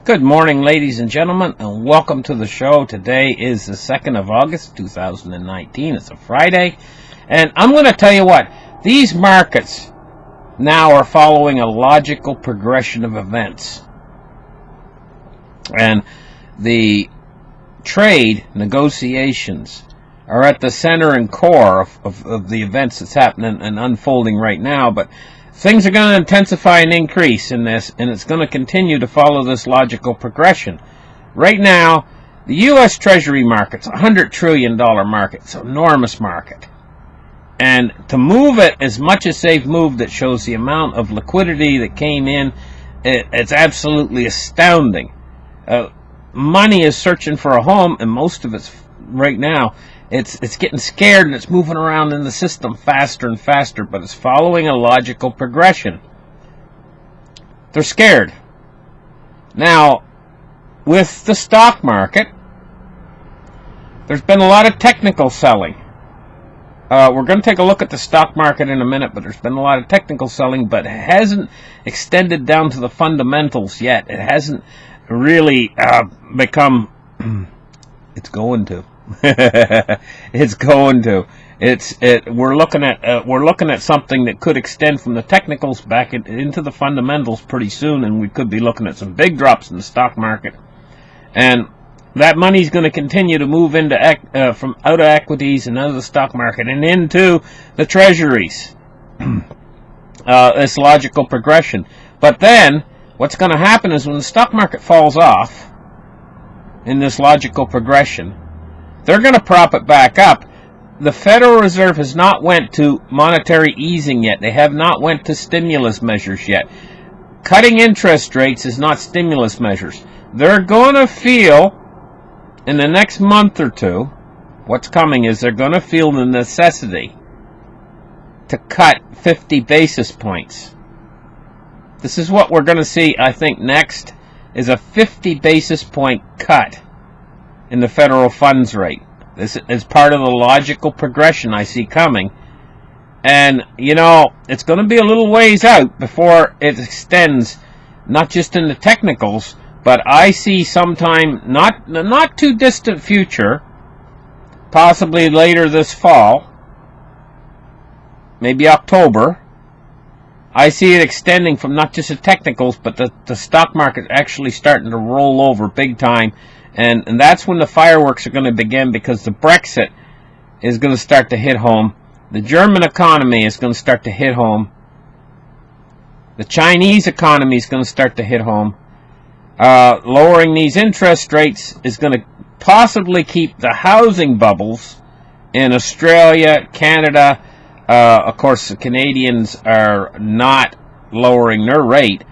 Good morning, ladies and gentlemen, and welcome to the show. Today is the 2nd of August, 2019. It's a Friday, and I'm going to tell you what, these markets now are following a logical progression of events. And the trade negotiations are at the center and core of the events that's happening and unfolding right now, but things are going to intensify and increase in this, and it's going to continue to follow this logical progression. Right now, the U.S. Treasury market's a $100 trillion market. It's an enormous market. And to move it as much as they've moved it shows the amount of liquidity that came in. It's absolutely astounding. Money is searching for a home, and most of it's right now, it's getting scared and it's moving around in the system faster and faster, but it's following a logical progression. They're scared. Now, with the stock market, there's been a lot of technical selling. We're going to take a look at the stock market in a minute, but there's been a lot of technical selling, but it hasn't extended down to the fundamentals yet. It hasn't really become... It's going to. It's going to. We're looking at something that could extend from the technicals back into the fundamentals pretty soon, and we could be looking at some big drops in the stock market. And that money's going to continue to move into from out of equities and out of the stock market and into the treasuries. This logical progression. But then what's going to happen is when the stock market falls off in this logical progression, they're going to prop it back up. The Federal Reserve has not went to monetary easing yet. They have not went to stimulus measures yet. Cutting interest rates is not stimulus measures. They're going to feel in the next month or two, what's coming is they're going to feel the necessity to cut 50 basis points. This is what we're going to see, I think, next is a 50 basis point cut in the federal funds rate. This is part of the logical progression I see coming. And, you know, it's going to be a little ways out before it extends, not just in the technicals, but I see sometime, not too distant future, possibly later this fall, maybe October, I see it extending from not just the technicals, but the stock market actually starting to roll over big time. And that's when the fireworks are going to begin, because the Brexit is going to start to hit home. The German economy is going to start to hit home. The Chinese economy is going to start to hit home. Lowering these interest rates is going to possibly keep the housing bubbles in Australia, Canada. Of course, the Canadians are not lowering their rate,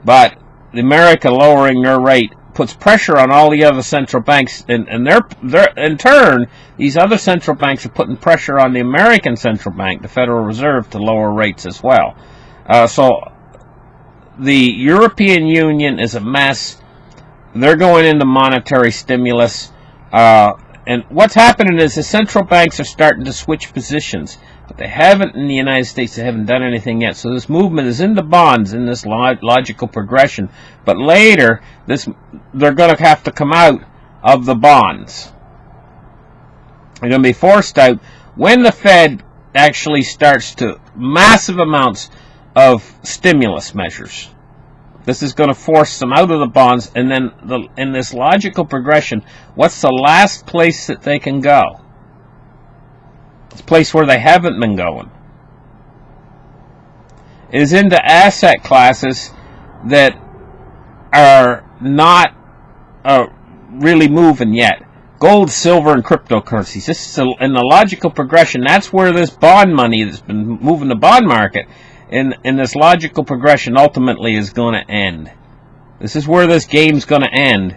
but America lowering their rate puts pressure on all the other central banks, and they're in turn, these other central banks are putting pressure on the American central bank, the Federal Reserve, to lower rates as well. So the European Union is a mess. They're going into monetary stimulus, and what's happening is the central banks are starting to switch positions, but they haven't in the United States. They haven't done anything yet. So this movement is into bonds in this logical progression. But later, they're going to have to come out of the bonds. They're going to be forced out when the Fed actually starts to massive amounts of stimulus measures. This is going to force them out of the bonds, and then in this logical progression, what's the last place that they can go? It's a place where they haven't been going. It is into asset classes that are not really moving yet. Gold, silver, and cryptocurrencies. This is in the logical progression. That's where this bond money that's been moving the bond market in this logical progression ultimately is going to end. This is where this game's going to end.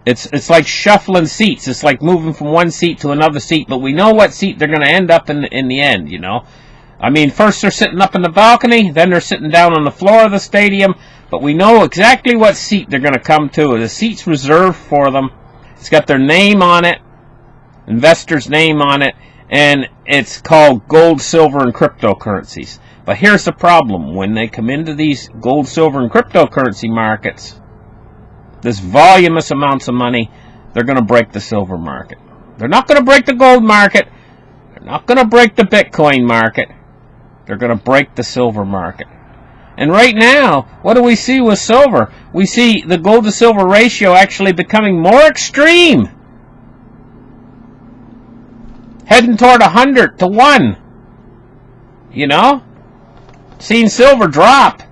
It's like shuffling seats. It's like moving from one seat to another seat, but we know what seat they're going to end up in the end, you know. I mean, first they're sitting up in the balcony, then they're sitting down on the floor of the stadium, but we know exactly what seat they're going to come to. The seat's reserved for them. It's got their name on it, investor's name on it, and it's called gold, silver, and cryptocurrencies. But here's the problem. When they come into these gold, silver, and cryptocurrency markets, this voluminous amounts of money, they're going to break the silver market. They're not going to break the gold market. They're not going to break the Bitcoin market. They're going to break the silver market. And right now, what do we see with silver? We see the gold to silver ratio actually becoming more extreme. Heading toward 100 to 1. You know? Seeing silver drop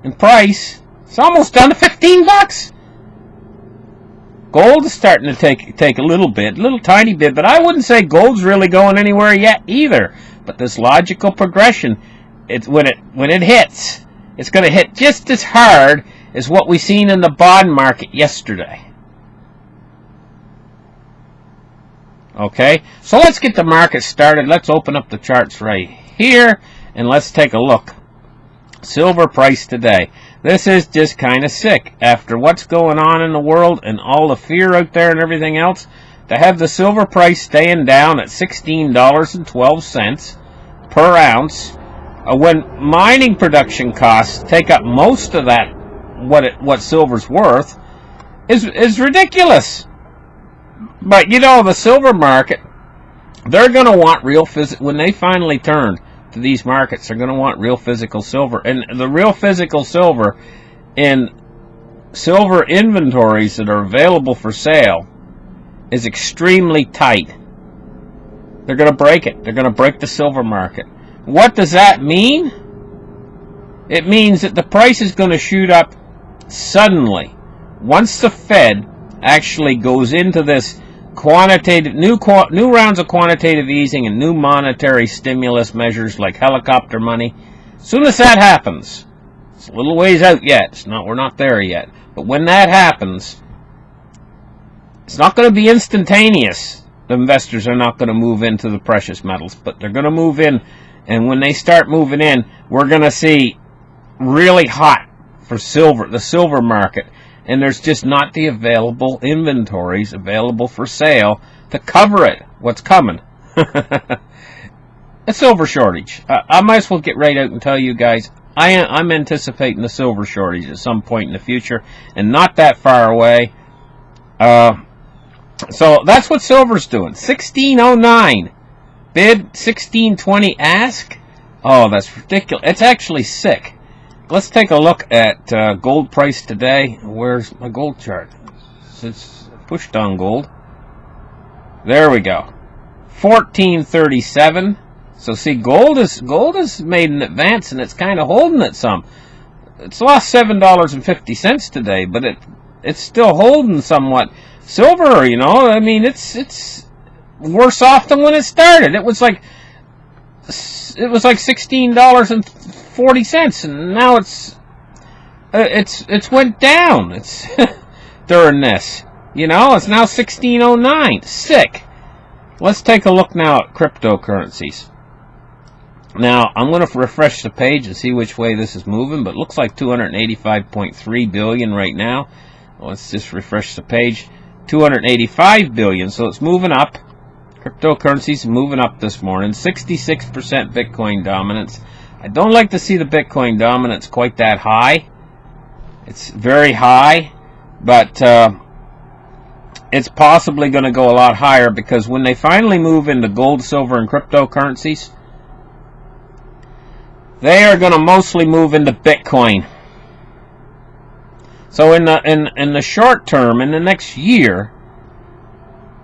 in price. It's almost down to $15. Gold is starting to take a little tiny bit, but I wouldn't say gold's really going anywhere yet either. But this logical progression, when it hits, it's going to hit just as hard as what we seen in the bond market yesterday. Okay, so let's get the market started. Let's open up the charts right here, and let's take a look. Silver price today. This is just kind of sick. After what's going on in the world and all the fear out there and everything else, to have the silver price staying down at $16.12 per ounce, when mining production costs take up most of that, what silver's worth, is ridiculous. But you know, the silver market, they're going to want real when they finally turn to these markets, they're going to want real physical silver. And the real physical silver in silver inventories that are available for sale is extremely tight. They're going to break it. They're going to break the silver market. What does that mean? It means that the price is going to shoot up suddenly once the Fed actually goes into this quantitative new rounds of quantitative easing and new monetary stimulus measures like helicopter money. As soon as that happens, it's a little ways out yet. We're not there yet. But when that happens, it's not going to be instantaneous. The investors are not going to move into the precious metals, but they're going to move in. And when they start moving in, we're going to see really hot for silver, the silver market. And there's just not the available inventories available for sale to cover it. What's coming? A silver shortage. I might as well get right out and tell you guys, I'm anticipating a silver shortage at some point in the future, and not that far away. So that's what silver's doing. 1609 bid, 1620 ask. Oh, that's ridiculous. It's actually sick. Let's take a look at gold price today. Where's my gold chart? It's pushed on gold. There we go. 1437. So see, gold is made an advance, and it's kind of holding it some. It's lost $7.50 today, but it's still holding somewhat. Silver, you know, I mean, it's worse off than when it started. It was like $16.40, and now it's went down. It's during this, you know, it's now 1609. Sick. Let's take a look now at cryptocurrencies. Now I'm going to refresh the page and see which way this is moving, but it looks like 285.3 billion right now. Let's just refresh the page. 285 billion, so it's moving up. Cryptocurrencies moving up this morning. 66% Bitcoin dominance. I don't like to see the Bitcoin dominance quite that high. It's very high, but it's possibly going to go a lot higher, because when they finally move into gold, silver, and cryptocurrencies, they are going to mostly move into Bitcoin. So in the short term, in the next year,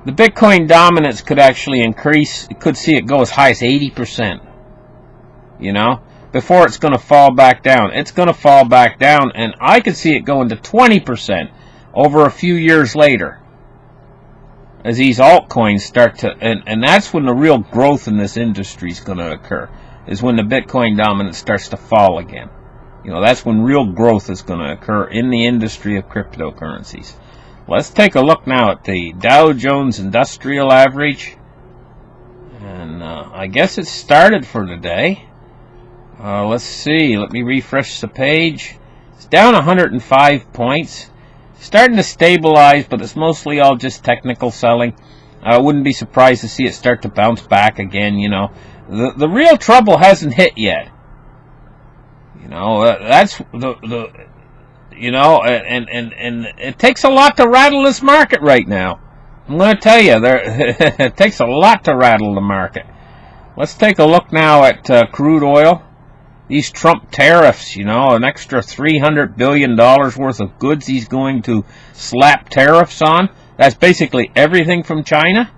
the Bitcoin dominance could actually increase. You could see it go as high as 80%. You know, before it's going to fall back down. It's going to fall back down, and I could see it going to 20% over a few years later, as these altcoins start to, and that's when the real growth in this industry is going to occur, is when the Bitcoin dominance starts to fall again. You know, that's when real growth is going to occur in the industry of cryptocurrencies. Let's take a look now at the Dow Jones Industrial Average. And I guess it started for today. Let's see. Let me refresh the page. It's down 105 points. Starting to stabilize, but it's mostly all just technical selling. I wouldn't be surprised to see it start to bounce back again, you know. The real trouble hasn't hit yet. You know, that's You know, and it takes a lot to rattle this market right now. I'm going to tell you, it takes a lot to rattle the market. Let's take a look now at crude oil. These Trump tariffs, you know, an extra $300 billion worth of goods he's going to slap tariffs on. That's basically everything from China.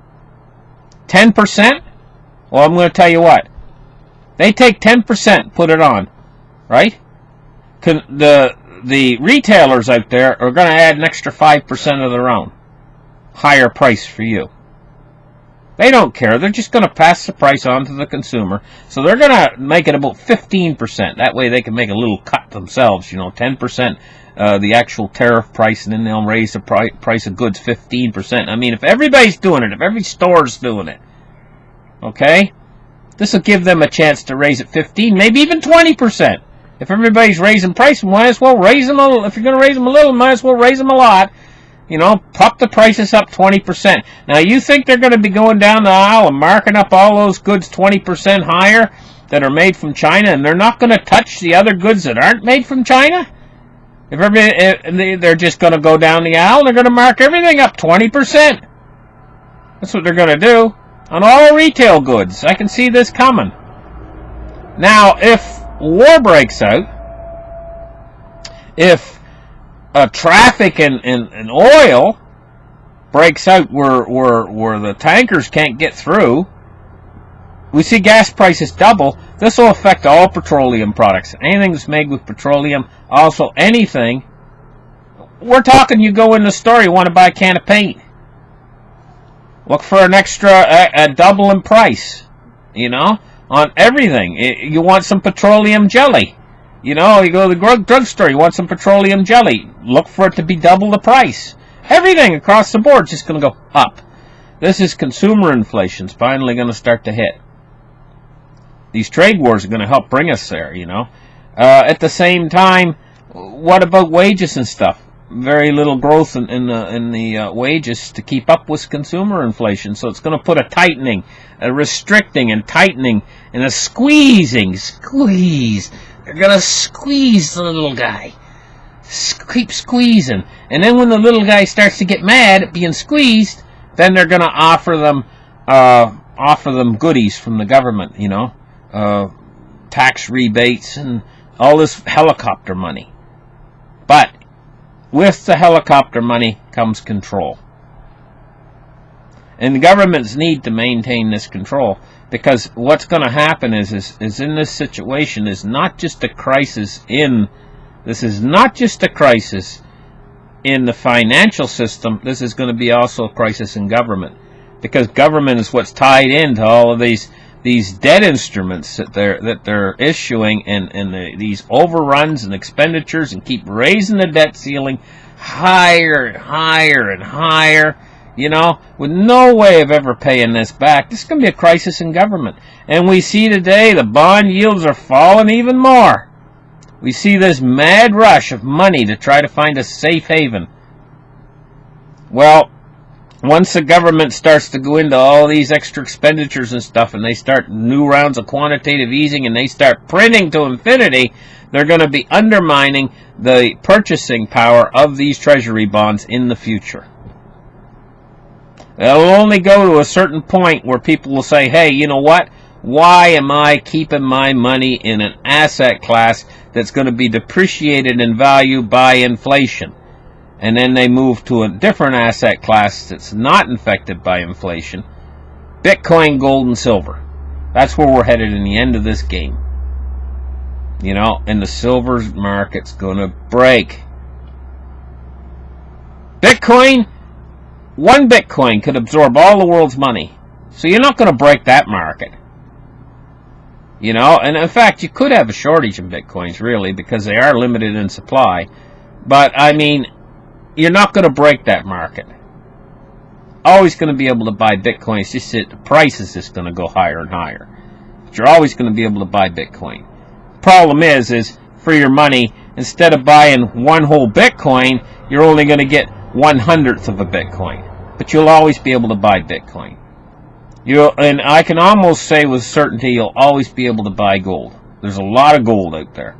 10%? Well, I'm going to tell you what. They take 10%, put it on, right? The retailers out there are going to add an extra 5% of their own. Higher price for you. They don't care. They're just going to pass the price on to the consumer. So they're going to make it about 15%. That way they can make a little cut themselves. You know, 10% the actual tariff price, and then they'll raise the price of goods 15%. I mean, if everybody's doing it, if every store's doing it, okay, this will give them a chance to raise it 15, maybe even 20%. If everybody's raising price, might as well raise them a little. If you're going to raise them a little, might as well raise them a lot. You know, pop the prices up 20%. Now, you think they're going to be going down the aisle and marking up all those goods 20% higher that are made from China, and they're not going to touch the other goods that aren't made from China? If they're just going to go down the aisle, they're going to mark everything up 20%. That's what they're going to do on all retail goods. I can see this coming. Now, if war breaks out, if traffic in oil breaks out where the tankers can't get through, we see gas prices double. This will affect all petroleum products. Anything that's made with petroleum, also anything. We're talking, you go in the store, you want to buy a can of paint. Look for an extra, a double in price, you know, on everything. You want some petroleum jelly. You know, you go to the drugstore, you want some petroleum jelly. Look for it to be double the price. Everything across the board is just going to go up. This is consumer inflation. It's finally going to start to hit. These trade wars are going to help bring us there, you know. At the same time, what about wages and stuff? Very little growth in the wages to keep up with consumer inflation. So it's going to put a tightening, a restricting and tightening, and a squeeze. They're going to squeeze the little guy. Keep squeezing. And then when the little guy starts to get mad at being squeezed, then they're going to offer them goodies from the government, you know. Tax rebates and all this helicopter money. But with the helicopter money comes control. And the governments need to maintain this control. Because what's going to happen is in this situation is not just a crisis this is not just a crisis in the financial system. This is going to be also a crisis in government, because government is what's tied into all of these debt instruments that they're issuing, and these overruns and expenditures, and keep raising the debt ceiling higher and higher and higher. You know, with no way of ever paying this back. This is going to be a crisis in government. And we see today the bond yields are falling even more. We see this mad rush of money to try to find a safe haven. Well, once the government starts to go into all these extra expenditures and stuff, and they start new rounds of quantitative easing, and they start printing to infinity, they're going to be undermining the purchasing power of these treasury bonds in the future. It'll only go to a certain point where people will say, hey, you know what? Why am I keeping my money in an asset class that's going to be depreciated in value by inflation? And then they move to a different asset class that's not infected by inflation. Bitcoin, gold, and silver. That's where we're headed in the end of this game. You know, and the silver market's going to break. Bitcoin, one Bitcoin could absorb all the world's money. So you're not going to break that market. You know, and in fact, you could have a shortage in Bitcoins, really, because they are limited in supply. But, I mean, you're not going to break that market. Always going to be able to buy Bitcoins, just that the price is just going to go higher and higher. But you're always going to be able to buy Bitcoin. Problem is for your money, instead of buying one whole Bitcoin, you're only going to get 1/100th of a Bitcoin. But you'll always be able to buy Bitcoin. And I can almost say with certainty you'll always be able to buy gold. There's a lot of gold out there.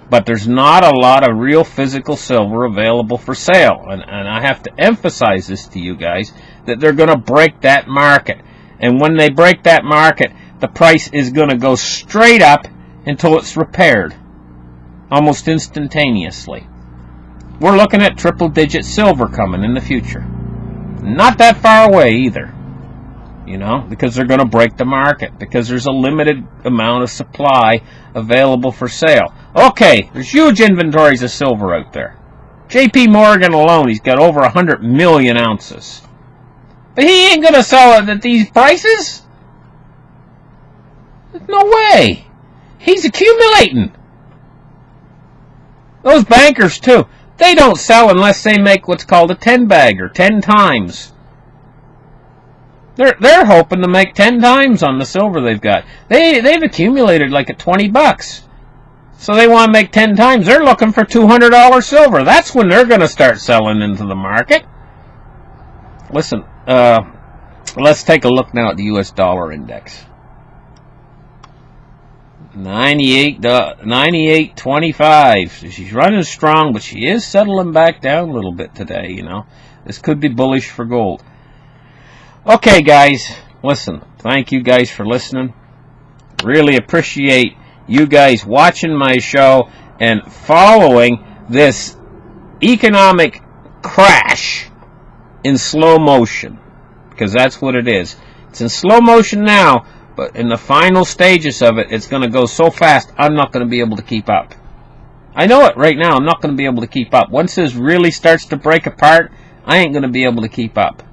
But there's not a lot of real physical silver available for sale. And I have to emphasize this to you guys, that they're going to break that market. And when they break that market, the price is going to go straight up until it's repaired, almost instantaneously. We're looking at triple-digit silver coming in the future. Not that far away either, you know, because they're going to break the market, because there's a limited amount of supply available for sale. Okay, there's huge inventories of silver out there. J.P. Morgan alone, he's got over 100 million ounces. But he ain't going to sell it at these prices. No way. He's accumulating. Those bankers, too, they don't sell unless they make what's called a 10-bagger, 10 times. They're hoping to make 10 times on the silver they've got. They've accumulated like at $20. So they want to make 10 times. They're looking for $200 silver. That's when they're going to start selling into the market. Listen, let's take a look now at the U.S. dollar index. 98.25. She's running strong, but she is settling back down a little bit today, you know. This could be bullish for gold. Okay, guys, listen, thank you guys for listening. Really appreciate you guys watching my show and following this economic crash in slow motion, because that's what it is. It's in slow motion now, but in the final stages of it, it's going to go so fast, I'm not going to be able to keep up. I know it right now, I'm not going to be able to keep up. Once this really starts to break apart, I ain't going to be able to keep up.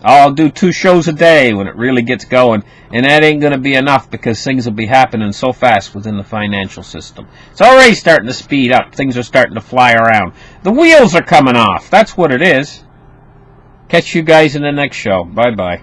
I'll do 2 shows a day when it really gets going, and that ain't going to be enough because things will be happening so fast within the financial system. It's already starting to speed up. Things are starting to fly around. The wheels are coming off. That's what it is. Catch you guys in the next show. Bye-bye.